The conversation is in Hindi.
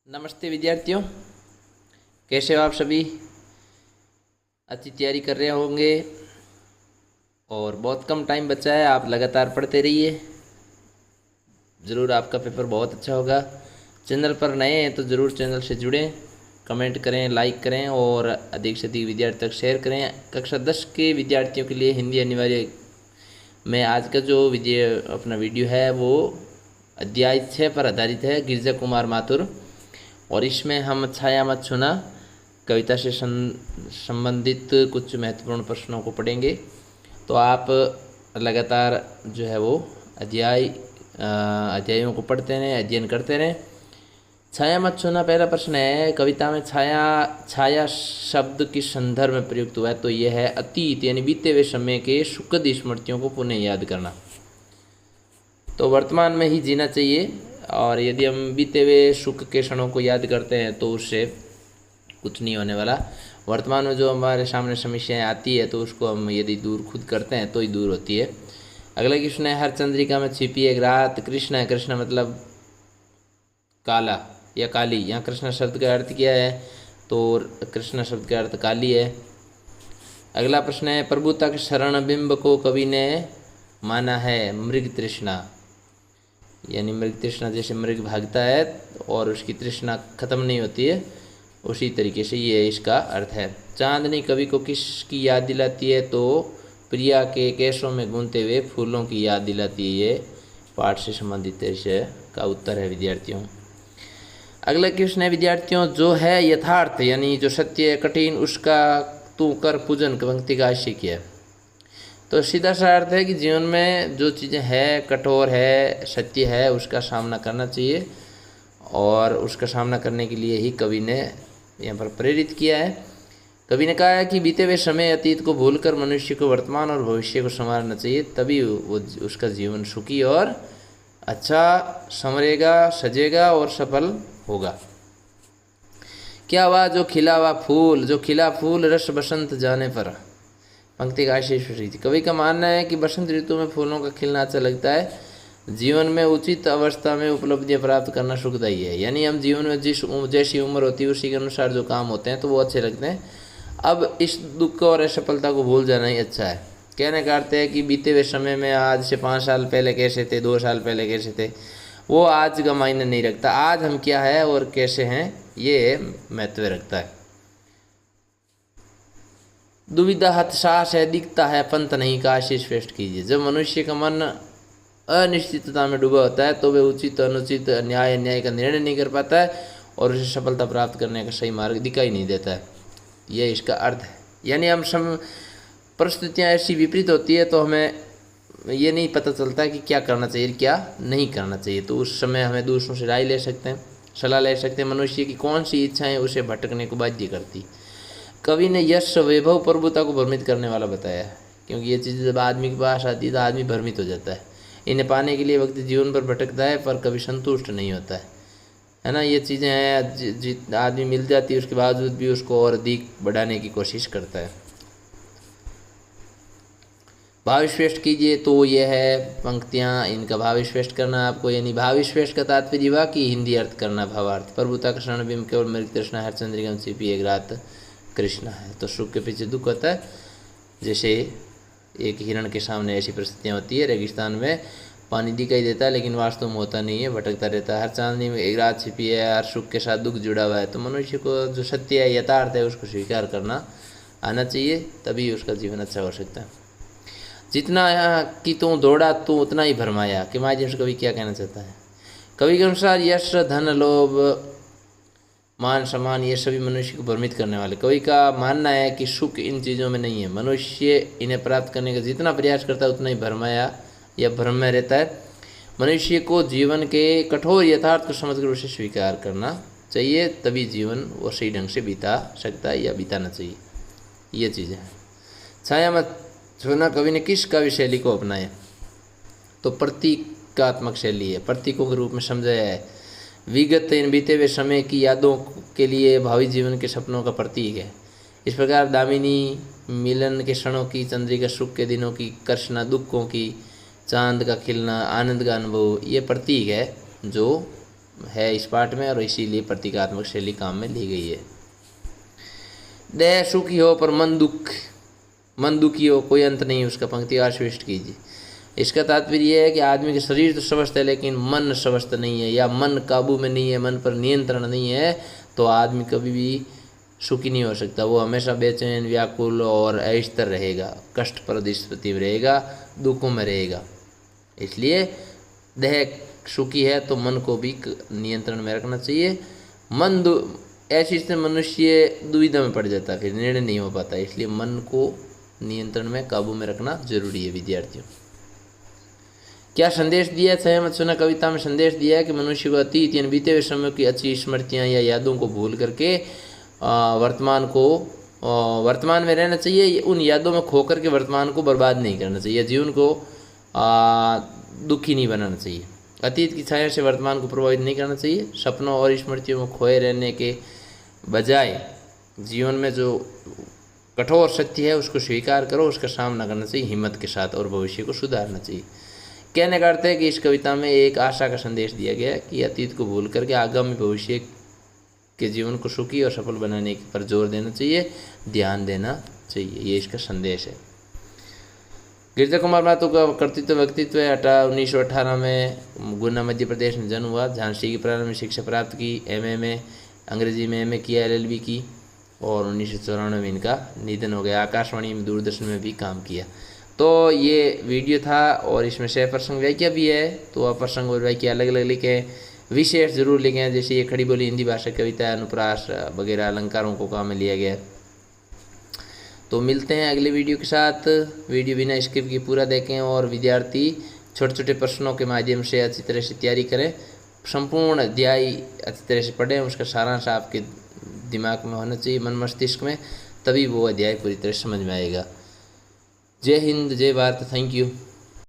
नमस्ते विद्यार्थियों, कैसे हो आप सभी। अच्छी तैयारी कर रहे होंगे और बहुत कम टाइम बचा है। आप लगातार पढ़ते रहिए, ज़रूर आपका पेपर बहुत अच्छा होगा। चैनल पर नए हैं तो ज़रूर चैनल से जुड़ें, कमेंट करें, लाइक करें और अधिक से अधिक विद्यार्थी तक शेयर करें। कक्षा 10 के विद्यार्थियों के लिए हिंदी अनिवार्य में आज का जो अपना वीडियो है वो अध्याय 6 पर आधारित है, गिरिजा कुमार माथुर। और इसमें हम छाया मत छूना कविता से संबंधित कुछ महत्वपूर्ण प्रश्नों को पढ़ेंगे। तो आप लगातार जो है वो अध्यायों को पढ़ते रहें, अध्ययन करते रहें। छाया मत छूना पहला प्रश्न है। कविता में छाया शब्द किस संदर्भ में प्रयुक्त हुआ है? तो यह है अतीत यानी बीते हुए समय के सुखद स्मृतियों को पुनः याद करना। तो वर्तमान में ही जीना चाहिए, और यदि हम बीते हुए सुख के क्षणों को याद करते हैं तो उससे कुछ नहीं होने वाला। वर्तमान में जो हमारे सामने समस्याएं आती है तो उसको हम यदि दूर खुद करते हैं तो ही दूर होती है। अगला कृष्ण है, हर चंद्रिका में छिपी एक रात। कृष्ण है, कृष्ण मतलब काला या काली। यहाँ कृष्ण शब्द का अर्थ क्या है? तो कृष्ण शब्द का अर्थ काली है। अगला प्रश्न है, प्रभुता के शरण बिंब को कवि ने माना है मृग तृष्णा। यानी मृग तृष्णा, जैसे मृग भागता है और उसकी तृष्णा खत्म नहीं होती है, उसी तरीके से ये इसका अर्थ है। चांदनी कवि को किसकी याद दिलाती है? तो प्रिया के केशों में गूंजते हुए फूलों की याद दिलाती है। ये पाठ से संबंधित विषय का उत्तर है विद्यार्थियों। अगला क्वेश्चन है विद्यार्थियों, जो है यथार्थ यानी जो सत्य है कठिन उसका तू कर पूजन पंक्ति का आशय क्या है? तो सीधा सा अर्थ है कि जीवन में जो चीज़ें हैं कठोर है, सत्य है, उसका सामना करना चाहिए। और उसका सामना करने के लिए ही कवि ने यहाँ पर प्रेरित किया है। कवि ने कहा है कि बीते हुए समय अतीत को भूलकर मनुष्य को वर्तमान और भविष्य को संवारना चाहिए, तभी वो उसका जीवन सुखी और अच्छा संवरेगा, सजेगा और सफल होगा। क्या हुआ जो खिला हुआ फूल, जो खिला फूल रस बसंत जाने पर पंक्ति का आशय थी। कवि का मानना है कि बसंत ऋतु में फूलों का खिलना अच्छा लगता है। जीवन में उचित अवस्था में उपलब्धियां प्राप्त करना सुखदायी है। यानी हम जीवन में जैसी उम्र होती है उसी के अनुसार जो काम होते हैं तो वो अच्छे लगते हैं। अब इस दुख और असफलता को भूल जाना ही अच्छा है। कहने का अर्थ है कि बीते हुए समय में आज से 5 साल पहले कैसे थे, 2 साल पहले कैसे थे, वो आज का मायने नहीं रखता। आज हम क्या है और कैसे हैं ये महत्व रखता है। दुविधा हताश है, दिखता है पंथ नहीं का आशीष श्रेष्ठ कीजिए। जब मनुष्य का मन अनिश्चितता में डूबा होता है तो वे उचित अनुचित न्याय अन्याय का निर्णय नहीं कर पाता है और उसे सफलता प्राप्त करने का सही मार्ग दिखाई नहीं देता है। यह इसका अर्थ है। यानी हम परिस्थितियाँ ऐसी विपरीत होती है तो हमें ये नहीं पता चलता कि क्या करना चाहिए क्या नहीं करना चाहिए। तो उस समय हमें दूसरों से राय ले सकते हैं, सलाह ले सकते हैं। मनुष्य की कौन सी इच्छाएं उसे भटकने को बाध्य करती। कवि ने यश वैभव प्रभुता को भ्रमित करने वाला बताया है, क्योंकि ये चीज़ जब आदमी के पास आती है तो आदमी भ्रमित हो जाता है। इन्हें पाने के लिए व्यक्ति जीवन पर भटकता है पर कभी संतुष्ट नहीं होता है ना। ये चीज़ें हैं, आदमी मिल जाती है उसके बावजूद भी उसको और अधिक बढ़ाने की कोशिश करता है। भाव श्रेष्ठ कीजिए, तो ये है पंक्तियाँ, इनका भाव श्रेष्ठ करना आपको। यानी भाव श्रेष्ठ का तात्पर्य हुआ कि हिंदी अर्थ करना भावार्थ। प्रभुता का शरण बिंब केवल मृग तृष्णा हर चंद्रिका में छिपी एक रात कृष्ण है। तो सुख के पीछे दुख होता है। जैसे एक हिरण के सामने ऐसी परिस्थितियाँ होती है, रेगिस्तान में पानी दिखाई देता है लेकिन वास्तव में होता नहीं है, भटकता रहता है। हर चांदनी में एक रात छिपी है, हर सुख के साथ दुख जुड़ा हुआ है। तो मनुष्य को जो सत्य है, यथार्थ है, उसको स्वीकार करना आना चाहिए, तभी उसका जीवन अच्छा हो सकता है। जितना कि तू दौड़ा तू उतना ही भरमाया। कि माध्यम से कवि क्या कहना चाहता है? कवि के अनुसार यश धन लोभ मान सम्मान ये सभी मनुष्य को भ्रमित करने वाले। कवि का मानना है कि सुख इन चीज़ों में नहीं है। मनुष्य इन्हें प्राप्त करने का जितना प्रयास करता है उतना ही भरमाया या भ्रम में रहता है। मनुष्य को जीवन के कठोर यथार्थ को समझकर उसे स्वीकार करना चाहिए, तभी जीवन वो सही ढंग से बिता सकता है या बिताना चाहिए। ये चीज़ें हैं। छाया मत छूना कवि ने किस काव्य शैली को अपनाया? तो प्रतीकात्मक शैली है, प्रतीकों के रूप में समझाया है। विगत इन बीते हुए समय की यादों के लिए भावी जीवन के सपनों का प्रतीक है। इस प्रकार दामिनी मिलन के क्षणों की, चंद्रिका सुख के दिनों की, कृष्णा दुखों की, चांद का खिलना, आनंद का अनुभव, ये प्रतीक है जो है इस पाठ में, और इसीलिए प्रतीकात्मक शैली काम में ली गई है। देह सुखी हो पर मन दुखी हो, कोई अंत नहीं उसका, पंक्ति आश्वस्त कीजिए। इसका तात्पर्य यह है कि आदमी के शरीर तो स्वस्थ है लेकिन मन स्वस्थ नहीं है, या मन काबू में नहीं है, मन पर नियंत्रण नहीं है, तो आदमी कभी भी सुखी नहीं हो सकता। वो हमेशा बेचैन, व्याकुल और अस्थिर रहेगा, कष्टप्रद स्थिति में रहेगा, दुखों में रहेगा। इसलिए देह सुखी है तो मन को भी नियंत्रण में रखना चाहिए। ऐसी स्थिति में मनुष्य दुविधा में पड़ जाता है, फिर निर्णय नहीं हो पाता। इसलिए मन को नियंत्रण में, काबू में रखना जरूरी है विद्यार्थियों। क्या संदेश दिया है? छाया मत सुना कविता में संदेश दिया है कि मनुष्य को अतीत यानी बीते हुए समय की अच्छी स्मृतियाँ या यादों को भूल करके वर्तमान में रहना चाहिए। उन यादों में खो करके वर्तमान को बर्बाद नहीं करना चाहिए, जीवन को दुखी नहीं बनाना चाहिए। अतीत की छाया से वर्तमान को प्रभावित नहीं करना चाहिए। सपनों और स्मृतियों में खोए रहने के बजाय जीवन में जो कठोर सत्य है उसको स्वीकार करो, उसका सामना करना चाहिए हिम्मत के साथ, और भविष्य को सुधारना चाहिए। कहने का अर्थ है कि इस कविता में एक आशा का संदेश दिया गया है कि अतीत को भूल करके आगामी भविष्य के जीवन को सुखी और सफल बनाने पर जोर देना चाहिए, ध्यान देना चाहिए। ये इसका संदेश है। गिरजा कुमार महतो का कर्तृत्व व्यक्तित्व है। 1918 में गुना मध्य प्रदेश में जन्म हुआ। झांसी की प्रारंभिक शिक्षा प्राप्त की, एमए में अंग्रेजी में एमए किया, एलएलबी की, और 1994 में इनका निधन हो गया। आकाशवाणी में, दूरदर्शन में भी काम किया। तो ये वीडियो था और इसमें 6 प्रसंग व्याख्या भी है। तो आप प्रसंग और व्याख्या अलग अलग लिखें, विशेष जरूर लिखें। जैसे ये खड़ी बोली हिंदी भाषा कविता, अनुप्रास वगैरह अलंकारों को काम में लिया गया। तो मिलते हैं अगले वीडियो के साथ। वीडियो बिना स्किप की पूरा देखें, और विद्यार्थी छोटे छोटे प्रश्नों के माध्यम से अच्छी तरह से तैयारी करें। संपूर्ण अध्याय अच्छी तरह से पढ़ें, उसका सारांश आपके दिमाग में होना चाहिए, मन मस्तिष्क में, तभी वो अध्याय पूरी तरह समझ में आएगा। जय हिंद, जय भारत, थैंक यू।